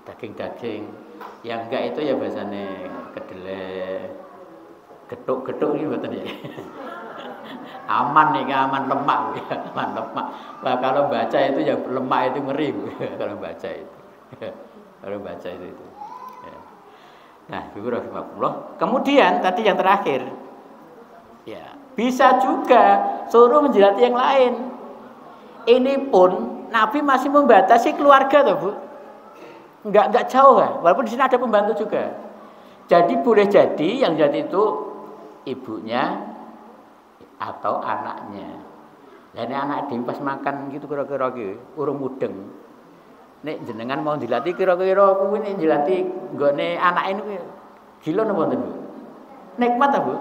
Daging-daging. Yang enggak itu ya biasanya kedelai, getuk-getuk ini betul ya. Aman nih, aman lemak ya, aman lemak. Wah, kalau baca itu ya lemak itu ngeri kalau baca itu. Kalau baca itu. Nah, bismillah. Kemudian tadi yang terakhir, ya bisa juga suruh menjilati yang lain. Ini pun Nabi masih membatasi keluarga, toh Bu. Enggak jauh kan? Walaupun di sini ada pembantu juga. Jadi boleh jadi yang jadi itu ibunya atau anaknya. Dan anak dia pas makan gitu kira-kira gitu, urung mudeng. Nek jenengan mau dilatih kira-kira kuwi nek dilatih nggone anak ini gila napa mboten Bu? Nikmat ta Bu?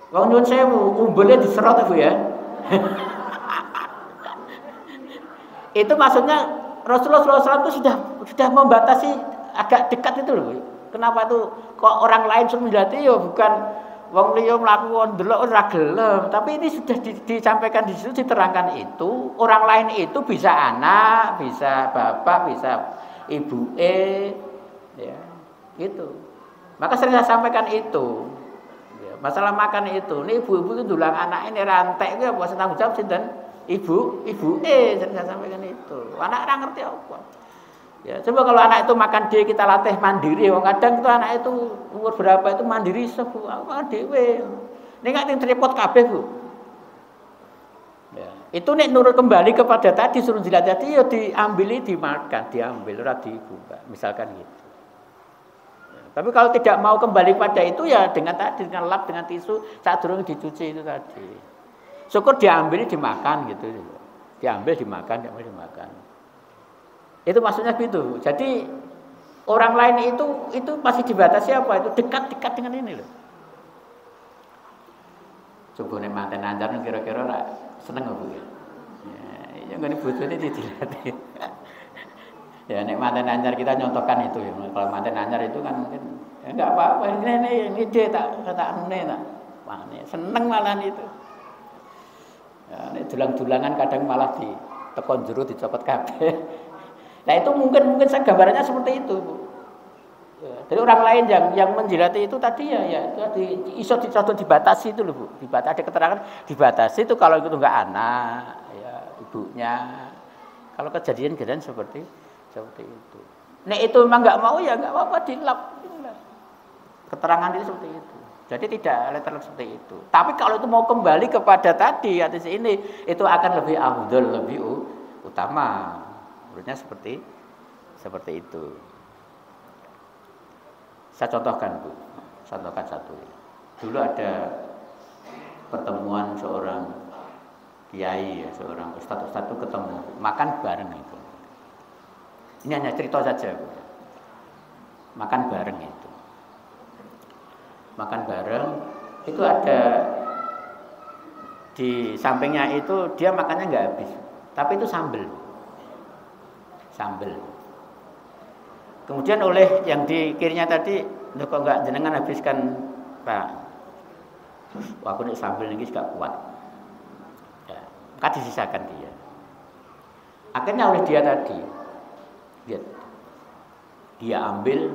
Wong nyuwun sewu, umbelnya diserot Bu ya. Itu maksudnya Rasulullah SAW itu sudah membatasi agak dekat itu loh. Kenapa itu kok orang lain suruh dilatih ya bukan wong liya mlaku ndelok ora gelem, tapi ini sudah disampaikan di situ diterangkan itu, orang lain itu bisa anak, bisa bapak, bisa ibu ya, gitu. Maka sering saya sampaikan itu. Ya, masalah makan itu, ini ibu-ibu itu dulang anak ini rantai itu apa tanggung jawab sinten? Ibu sering saya sampaikan itu. Anak ora ngerti apa. Ya, coba kalau anak itu makan dia kita latih mandiri, wong kadang itu anak itu umur berapa itu mandiri sebu apa dhewe. Nek gak tripod kabeh, Bu. Ya, itu nek nurut kembali kepada tadi suruh dilatih ya diambil dimakan, diambil ora dibuka, misalkan gitu. Ya, tapi kalau tidak mau kembali pada itu ya dengan tadi dengan lap dengan tisu saat durung dicuci itu tadi. Syukur diambil dimakan gitu. Diambil dimakan. Itu maksudnya gitu. Jadi orang lain itu masih dibatasi apa? Itu dekat-dekat dengan ini loh. Coba nek manten anyar kira-kira ora seneng apa ya? Ya ngene bojone dilatih. Ya nek manten anyar kita nyontohkan itu ya. Kalau manten anyar itu kan mungkin ya enggak apa-apa ini dia tak anune tak. Wah, seneng malahan itu. Ya nek dulang-dulangan kadang malah di tekon jero dicopot kabeh. Nah itu mungkin saya gambarannya seperti itu, Bu. Ya, dari orang lain yang menjilati itu tadi ya itu iso dibatasi itu loh, Bu. Dibatasi ada keterangan dibatasi itu kalau itu enggak anak, ya ibunya. Kalau kejadian seperti itu. Nek itu memang nggak mau ya nggak apa-apa dilap. Keterangan itu seperti itu. Jadi tidak letterlek seperti itu. Tapi kalau itu mau kembali kepada tadi hadis ini, itu akan lebih afdol, lebih utama. Menurutnya seperti itu. Saya contohkan Bu. Contohkan satu. Dulu ada pertemuan seorang kiai, seorang ustadz itu ketemu, makan bareng itu. Ini hanya cerita saja Bu. Makan bareng itu. Makan bareng itu ada di sampingnya itu dia makannya nggak habis, tapi itu sambel. Kemudian oleh yang di kirinya tadi, kok nggak jenengan habiskan Pak? Wah, aku nih sambel ini gak kuat. Ya, maka disisakan dia. Akhirnya oleh dia tadi, lihat, dia ambil,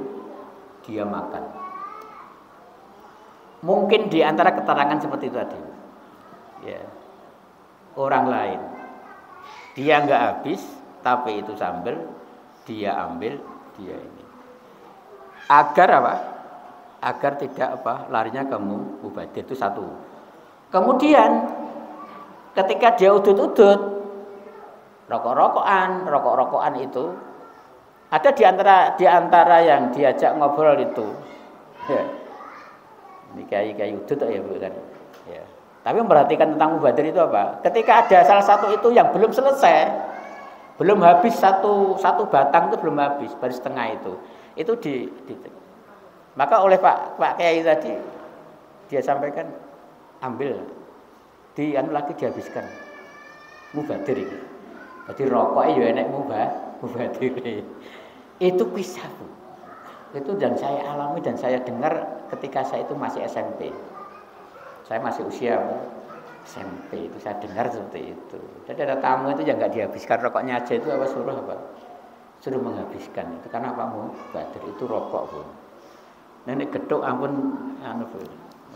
dia makan. Mungkin di antara keterangan seperti itu tadi, ya, orang lain dia nggak habis, tapi itu sambel, dia ambil, dia ini. Agar apa? Agar tidak apa? Larinya ke mubadir, itu satu. Kemudian ketika dia udut-udut, rokok-rokokan itu ada di antara yang diajak ngobrol itu. Ya. Ini kayak udut ya Bu kan. Ya. Tapi memperhatikan tentang mubadir itu apa? Ketika ada salah satu itu yang belum selesai, belum habis satu batang itu belum habis, baru setengah itu maka oleh Pak Kiai tadi dia sampaikan ambil lagi dihabiskan mubadir itu. Jadi rokoknya ya enek mubadir. Itu kisah Bu. Itu dan saya alami dan saya dengar ketika saya itu masih SMP. Saya masih usia SMP itu saya dengar seperti itu. Jadi ada tamu itu yang nggak dihabiskan rokoknya aja itu apa suruh menghabiskan itu karena apa mubadir itu rokok pun. Nenek geduk ampun Bu.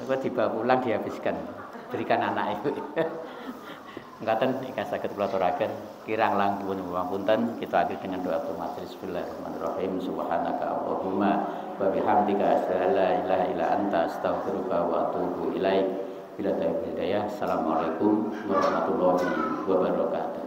Apa dibawa pulang dihabiskan berikan anak ibu. Ngatan ika saged kula aturaken kirang langkung punten kita akhiri dengan doa majelis. Bismillahirrahmanirrahim. Subhanaka Allahumma wa bihamdika asyhadu an la ilaha illa anta astaghfiruka wa atubu ilaik. Bila hidayah. Assalamualaikum warahmatullahi wabarakatuh.